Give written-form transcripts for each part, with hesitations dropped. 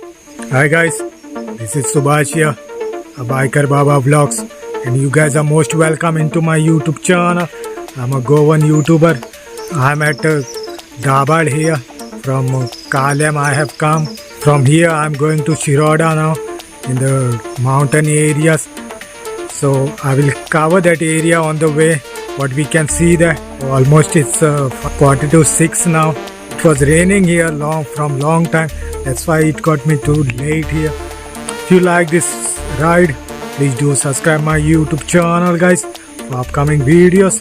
Hi guys, this is Subhash here, a Biker Baba Vlogs, and you guys are most welcome into my YouTube channel. I'm a Goan YouTuber. I'm at DABAL here. From Kalem I have come. From here I'm going to Shiroda now in the mountain areas. So I will cover that area on the way. What we can see there, almost it's 5:45 now. It was raining here from long time. That's why it got me too late here. If you like this ride, please do subscribe my YouTube channel guys for upcoming videos.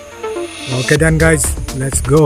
Okay then guys, let's go.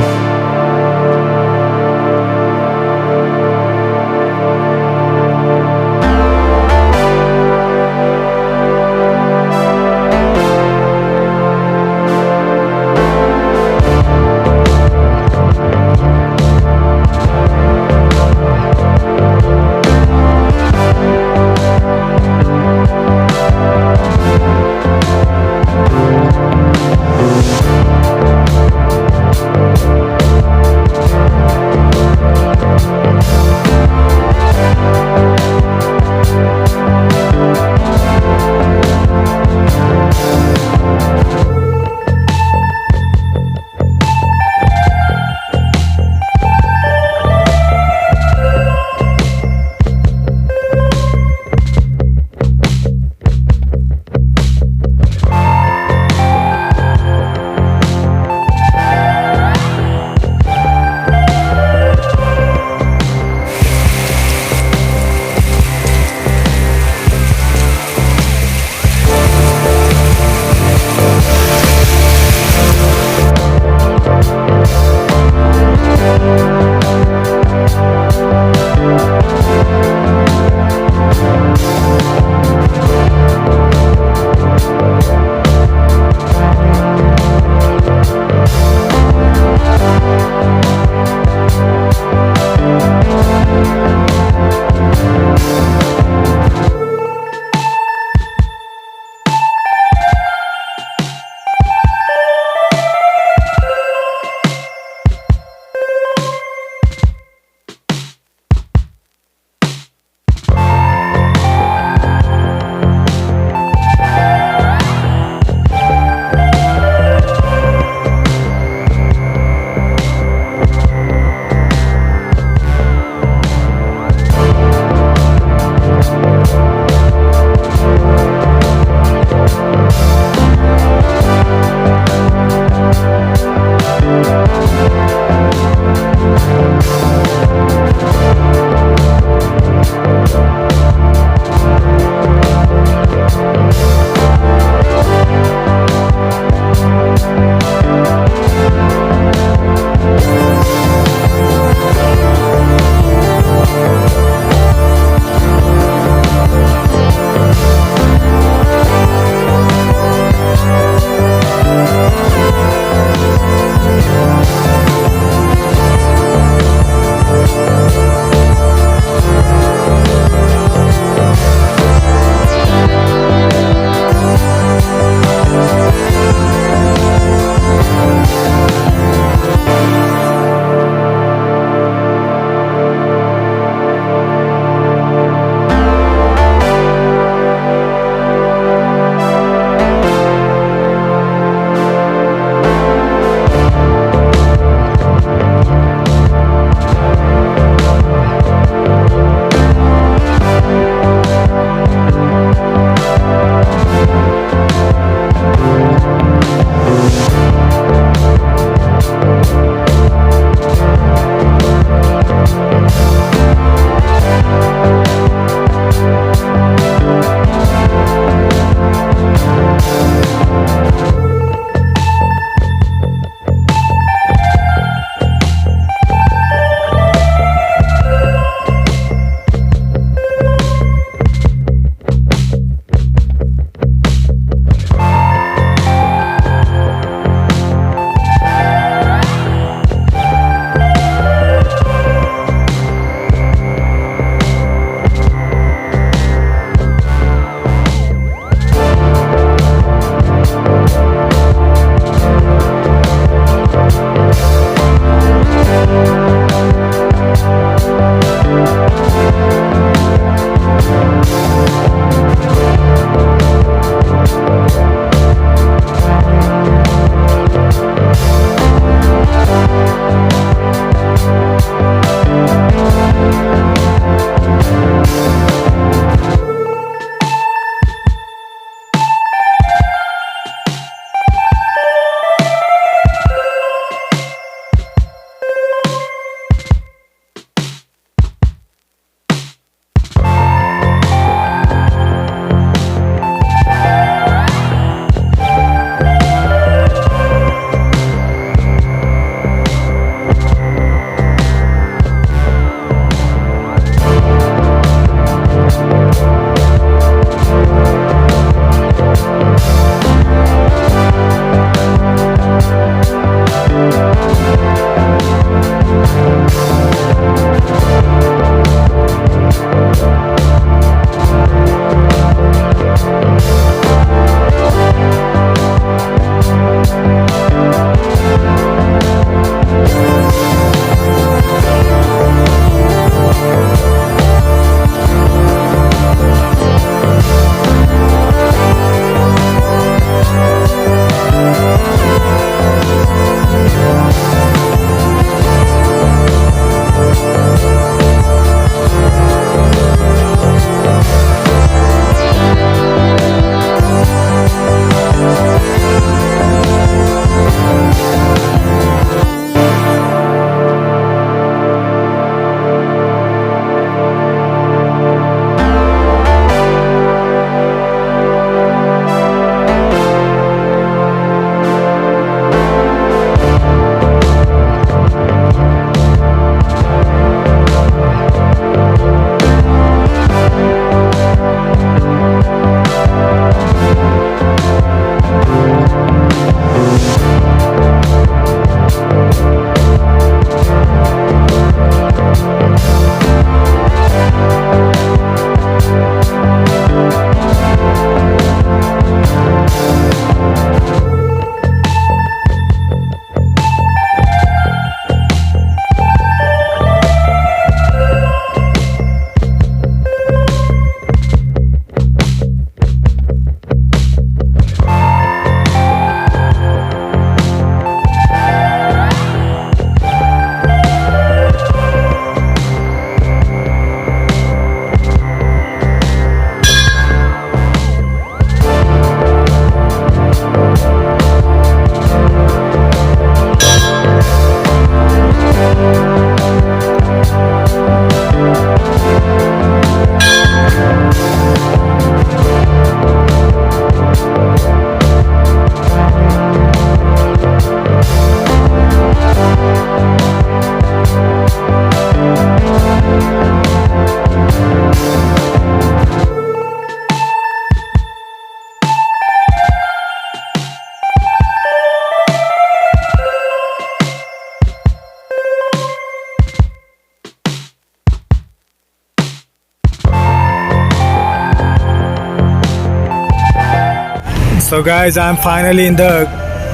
So guys, I'm finally in the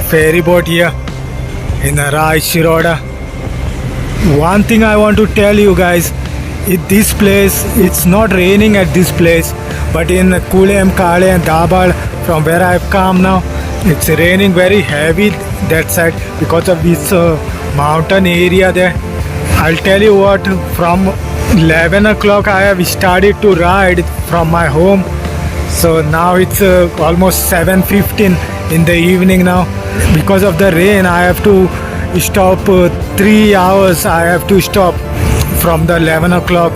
ferry boat here in Shiroda. One thing I want to tell you guys, this place, it's not raining at this place, but in Kulem, Kale and DABAL, from where I've come now, it's raining very heavy that side because of this mountain area there. I'll tell you what, from 11 o'clock I have started to ride from my home. So now it's almost 7:15 in the evening now. Because of the rain, I have to stop 3 hours. I have to stop from the 11 o'clock.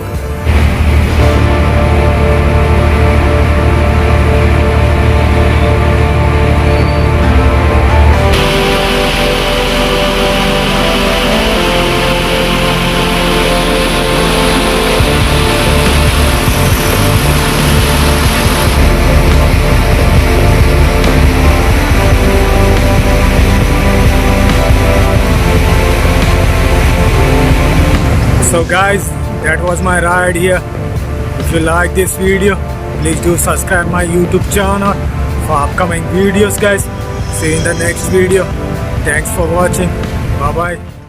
So guys, that was my ride here. If you like this video, please do subscribe my YouTube channel for upcoming videos guys. See you in the next video. Thanks for watching. Bye bye.